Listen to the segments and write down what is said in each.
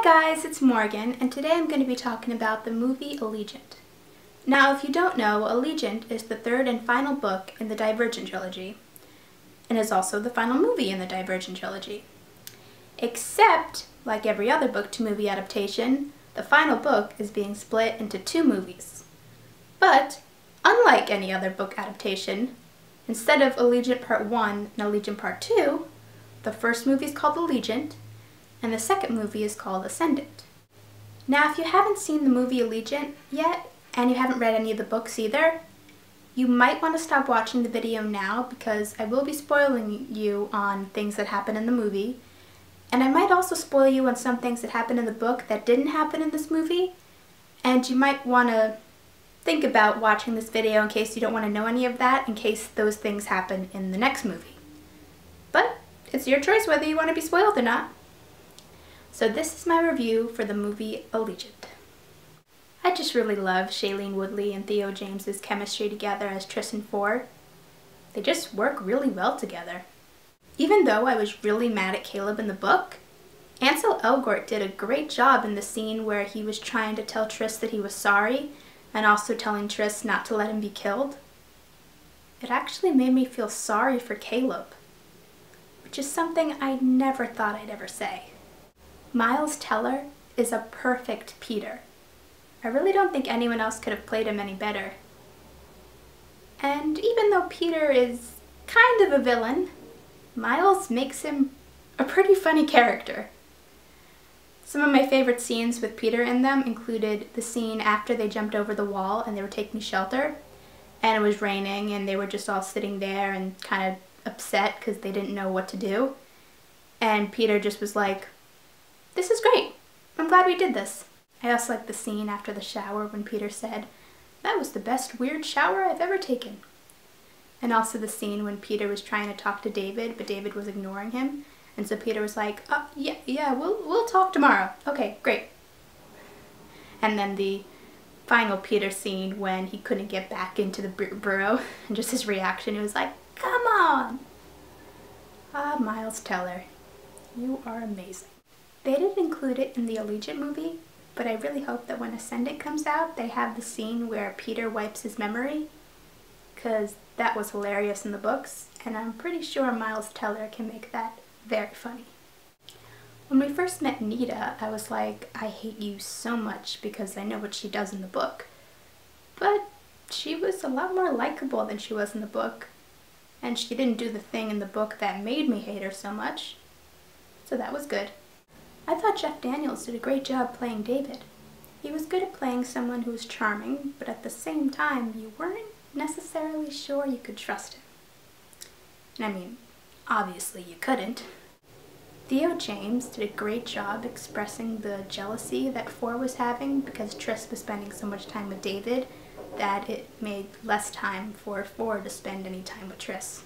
guys, it's Morgan, and today I'm going to be talking about the movie Allegiant. Now, if you don't know, Allegiant is the third and final book in the Divergent trilogy, and is also the final movie in the Divergent trilogy. Except, like every other book-to-movie adaptation, the final book is being split into two movies. But, unlike any other book adaptation, instead of Allegiant Part 1 and Allegiant Part 2, the first movie is called Allegiant, and the second movie is called Ascendant. Now, if you haven't seen the movie Allegiant yet, and you haven't read any of the books either, you might want to stop watching the video now because I will be spoiling you on things that happen in the movie, and I might also spoil you on some things that happen in the book that didn't happen in this movie, and you might want to think about watching this video in case you don't want to know any of that, in case those things happen in the next movie. But it's your choice whether you want to be spoiled or not. So this is my review for the movie Allegiant. I just really love Shailene Woodley and Theo James's chemistry together as Tris and Ford. They just work really well together. Even though I was really mad at Caleb in the book, Ansel Elgort did a great job in the scene where he was trying to tell Tris that he was sorry and also telling Tris not to let him be killed. It actually made me feel sorry for Caleb, which is something I never thought I'd ever say. Miles Teller is a perfect Peter. I really don't think anyone else could have played him any better. And even though Peter is kind of a villain, Miles makes him a pretty funny character. Some of my favorite scenes with Peter in them included the scene after they jumped over the wall and they were taking shelter, and it was raining and they were just all sitting there and kind of upset because they didn't know what to do. And Peter just was like, "This is great. I'm glad we did this." I also like the scene after the shower when Peter said, "That was the best weird shower I've ever taken." And also the scene when Peter was trying to talk to David, but David was ignoring him. And so Peter was like, yeah, we'll talk tomorrow. Okay, great. And then the final Peter scene when he couldn't get back into the burrow, and just his reaction, it was like, "Come on!" Ah, Miles Teller, you are amazing. They didn't include it in the Allegiant movie, but I really hope that when Ascendant comes out, they have the scene where Peter wipes his memory, because that was hilarious in the books, and I'm pretty sure Miles Teller can make that very funny. When we first met Nita, I was like, I hate you so much because I know what she does in the book. But she was a lot more likable than she was in the book, and she didn't do the thing in the book that made me hate her so much, so that was good. I thought Jeff Daniels did a great job playing David. He was good at playing someone who was charming, but at the same time, you weren't necessarily sure you could trust him. And I mean, obviously you couldn't. Theo James did a great job expressing the jealousy that Ford was having because Tris was spending so much time with David that it made less time for Ford to spend any time with Tris.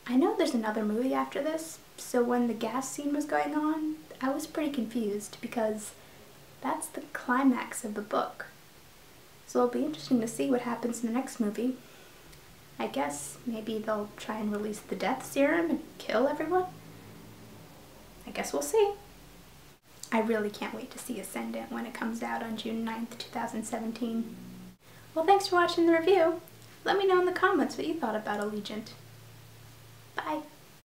I know there's another movie after this, so when the gas scene was going on, I was pretty confused because that's the climax of the book. So it'll be interesting to see what happens in the next movie. I guess maybe they'll try and release the death serum and kill everyone. I guess we'll see. I really can't wait to see Ascendant when it comes out on June 9th, 2017. Well, thanks for watching the review. Let me know in the comments what you thought about Allegiant. Bye.